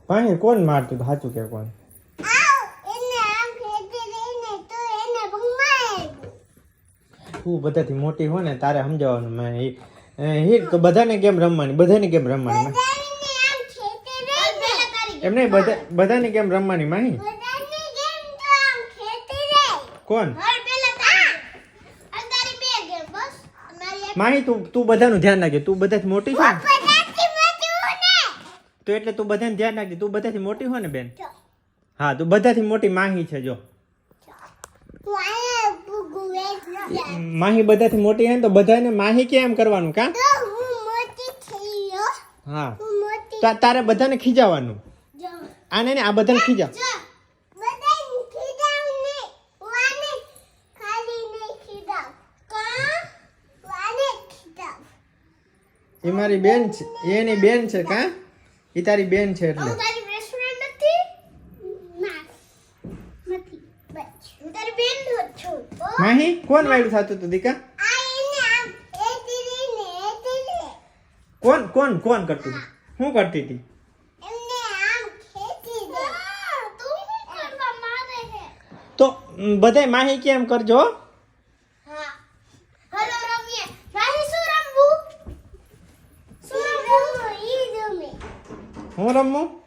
પાણી કોણ મારતું સાચું કે કોણ તું બધાથી મોટી હોય ને તારે સમજાવવાનું મેં હિટ તો બધાને કેમ રમવાની બધાને કેમ રમવાની એમ નહીં બધાને કેમ રમવાની માહી કોણ માહી તું બધાનું ધ્યાન રાખજે તું બધાથી મોટી છે ને તો એટલે તું બધાને ધ્યાન રાખજે તું બધાથી મોટી હોય ને બેન હા તું બધાથી મોટી માહી છે જો માહી બધાથી મોટી હે ને તો બધાને માહી કેમ કરવાનું કા હા તારે બધાને ખીજાવાનું આને ને આ બધાને ખીજા એ મારી બેન છે એની બેન છે કા એ તારી બેન છે એટલે માહી કોણ વાયડું થતું હતું દીકા કોણ કરતું હું કરતી હતી તો બધાય માહી કેમ કરજો હું રમવું